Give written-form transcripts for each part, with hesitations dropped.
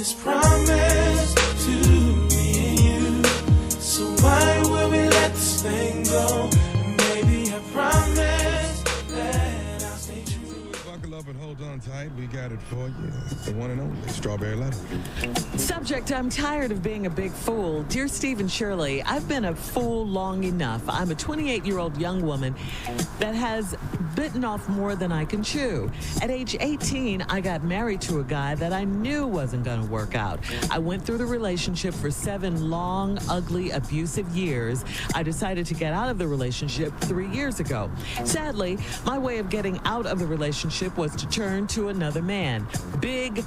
this promise to me and you. So why will we let this thing go? Maybe I promise that I'll stay true. Buckle up and hold on tight. We got it for you. The one and only Strawberry Letter. Subject, I'm tired of being a big fool. Dear Steve and Shirley, I've been a fool long enough. I'm a 28-year-old young woman that has bitten off more than I can chew. At age 18, I got married to a guy that I knew wasn't going to work out. I went through the relationship for 7 long, ugly, abusive years. I decided to get out of the relationship 3 years ago. Sadly, my way of getting out of the relationship was to turn to another man. Big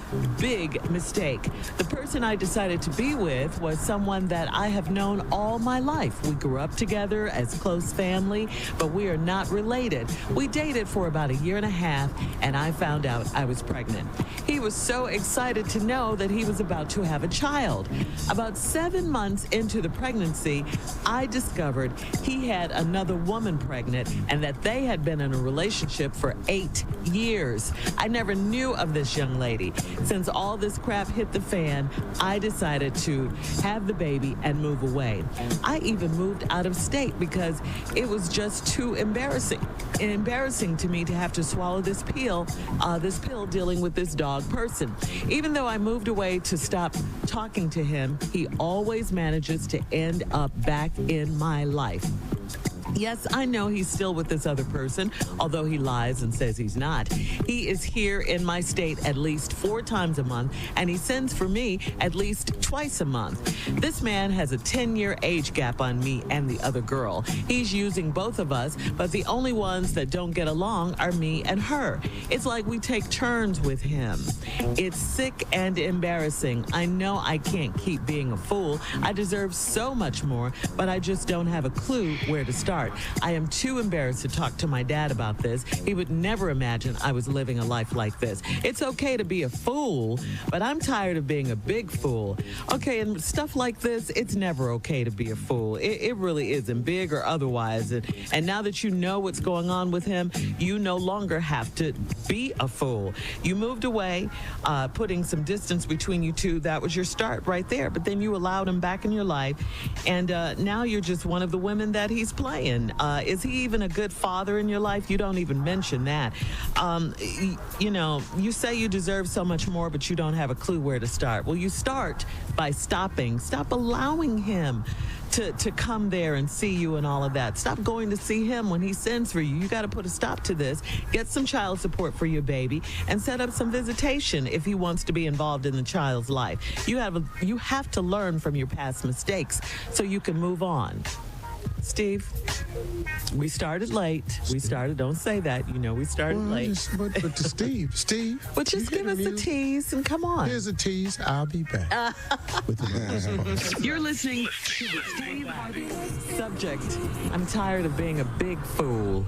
mistake. The person I decided to be with was someone that I have known all my life. We grew up together as close family, but we are not related. We dated for about 1.5 years, and I found out I was pregnant. He was so excited to know that he was about to have a child. About 7 months into the pregnancy, I discovered he had another woman pregnant and that they had been in a relationship for 8 years. I never knew of this young lady. Since all this crap hit the fan, I decided to have the baby and move away. I even moved out of state because it was just too embarrassing to me to have to swallow this pill dealing with this dog person. Even though I moved away to stop talking to him, he always manages to end up back in my life. Yes, I know he's still with this other person, although he lies and says he's not. He is here in my state at least 4 times a month, and he sends for me at least twice a month. This man has a 10-year age gap on me and the other girl. He's using both of us, but the only ones that don't get along are me and her. It's like we take turns with him. It's sick and embarrassing. I know I can't keep being a fool. I deserve so much more, but I just don't have a clue where to start. I am too embarrassed to talk to my dad about this. He would never imagine I was living a life like this. It's okay to be a fool, but I'm tired of being a big fool. Okay, and stuff like this, it's never okay to be a fool. It really isn't, big or otherwise. And now that you know what's going on with him, you no longer have to be a fool. You moved away, putting some distance between you two. That was your start right there. But then you allowed him back in your life, and now you're just one of the women that he's playing. Is he even a good father in your life? You don't even mention that. You know, you say you deserve so much more, but you don't have a clue where to start. Well, you start by Stop allowing him to come there and see you and all of that. Stop going to see him when he sends for you. You got to put a stop to this. Get some child support for your baby and set up some visitation if he wants to be involved in the child's life. You have to learn from your past mistakes so you can move on. Steve, we started late. Don't say that. You know, we started late. But to Steve. Well, just give us a tease and come on. Here's a tease. I'll be back. With the You're listening to the Steve Harvey Subject. I'm tired of being a big fool.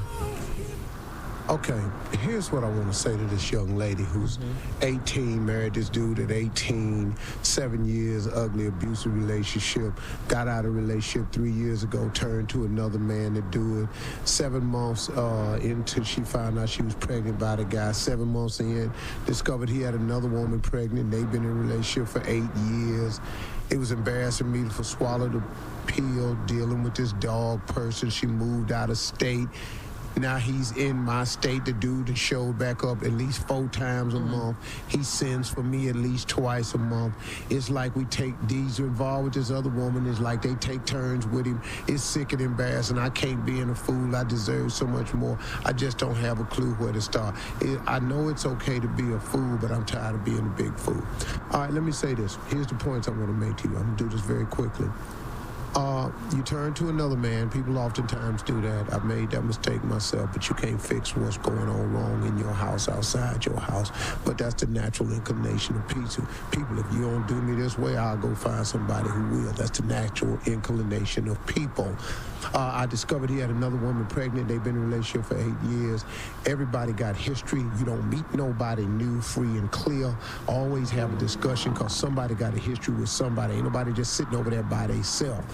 Okay, here's what I want to say to this young lady who's 18, married this dude at 18, 7 years, ugly, abusive relationship, got out of relationship 3 years ago, turned to another man to do it. 7 months into, she found out she was pregnant by the guy. 7 months in, discovered he had another woman pregnant. They've been in a relationship for 8 years. It was embarrassing me to swallow the pill, dealing with this dog person. She moved out of state. Now he's in my state. The dude that showed back up at least 4 times a month. He sends for me at least twice a month. It's like D's involved with this other woman. It's like they take turns with him. It's sick and embarrassing. I can't be a fool. I deserve so much more. I just don't have a clue where to start. I know it's okay to be a fool, but I'm tired of being a big fool. All right, let me say this. Here's the points I want to make to you. I'm going to do this very quickly. You turn to another man. People oftentimes do that. I've made that mistake myself, but you can't fix what's going on wrong in your house, outside your house. But that's the natural inclination of people. If you don't do me this way, I'll go find somebody who will. That's the natural inclination of people. I discovered he had another woman pregnant. They've been in a relationship for 8 years. Everybody got history. You don't meet nobody new, free, and clear. Always have a discussion because somebody got a history with somebody. Ain't nobody just sitting over there by themselves.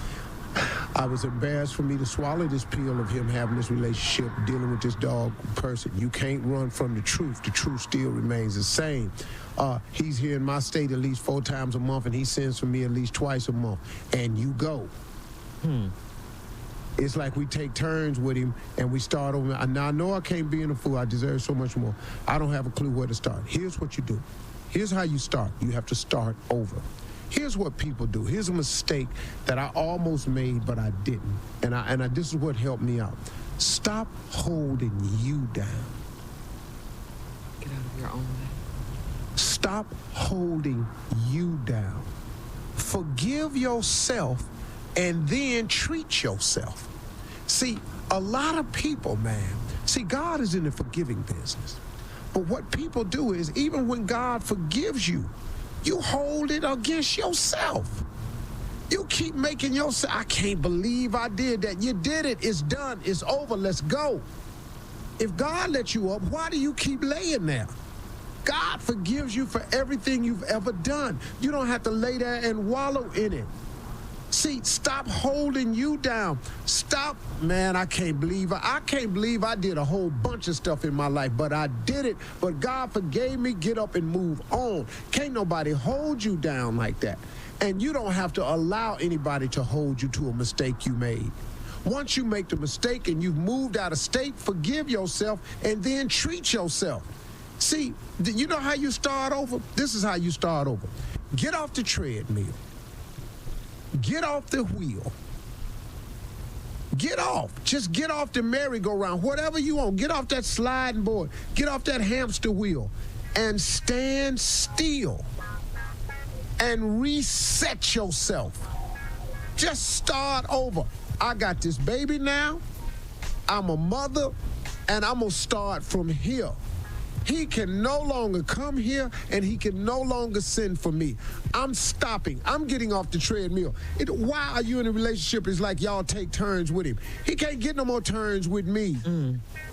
I was embarrassed for me to swallow this pill of him having this relationship, dealing with this dog person. You can't run from the truth. The truth still remains the same. He's here in my state at least 4 times a month, and he sends for me at least twice a month. And you go. It's like we take turns with him, and we start over. Now, I know I can't be in a fool. I deserve so much more. I don't have a clue where to start. Here's what you do. Here's how you start. You have to start over. Here's what people do. Here's a mistake that I almost made, but I didn't. And this is what helped me out. Stop holding you down. Get out of your own way. Stop holding you down. Forgive yourself and then treat yourself. See, a lot of people, man, God is in the forgiving business. But what people do is, even when God forgives you, you hold it against yourself. You keep making yourself, I can't believe I did that. You did it. It's done. It's over. Let's go. If God let you up, why do you keep laying there? God forgives you for everything you've ever done. You don't have to lay there and wallow in it. See, stop holding you down. Stop, man, I can't believe I did a whole bunch of stuff in my life, but I did it. But God forgave me. Get up and move on. Can't nobody hold you down like that. And you don't have to allow anybody to hold you to a mistake you made. Once you make the mistake and you've moved out of state, forgive yourself and then treat yourself. See, you know how you start over? This is how you start over. Get off the treadmill. Get off the wheel. Get off. Just get off the merry-go-round. Whatever you want. Get off that sliding board. Get off that hamster wheel. And stand still. And reset yourself. Just start over. I got this baby now. I'm a mother. And I'm going to start from here. He can no longer come here, and he can no longer send for me. I'm stopping. I'm getting off the treadmill. Why are you in a relationship? It's like y'all take turns with him. He can't get no more turns with me.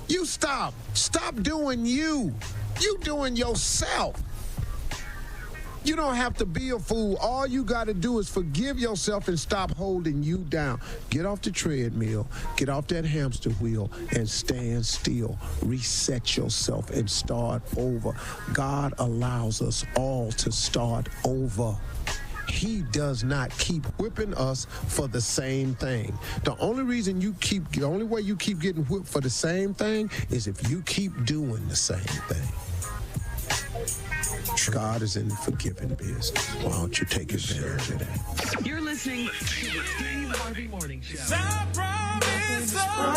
You stop. Stop doing you. You doing yourself. You don't have to be a fool. All you got to do is forgive yourself and stop holding you down. Get off the treadmill, get off that hamster wheel, and stand still. Reset yourself and start over. God allows us all to start over. He does not keep whipping us for the same thing. The only way you keep getting whipped for the same thing is if you keep doing the same thing. God is in the forgiving business. Why don't you take advantage of that? You're listening to the Steve Harvey Morning Show. I promise, oh,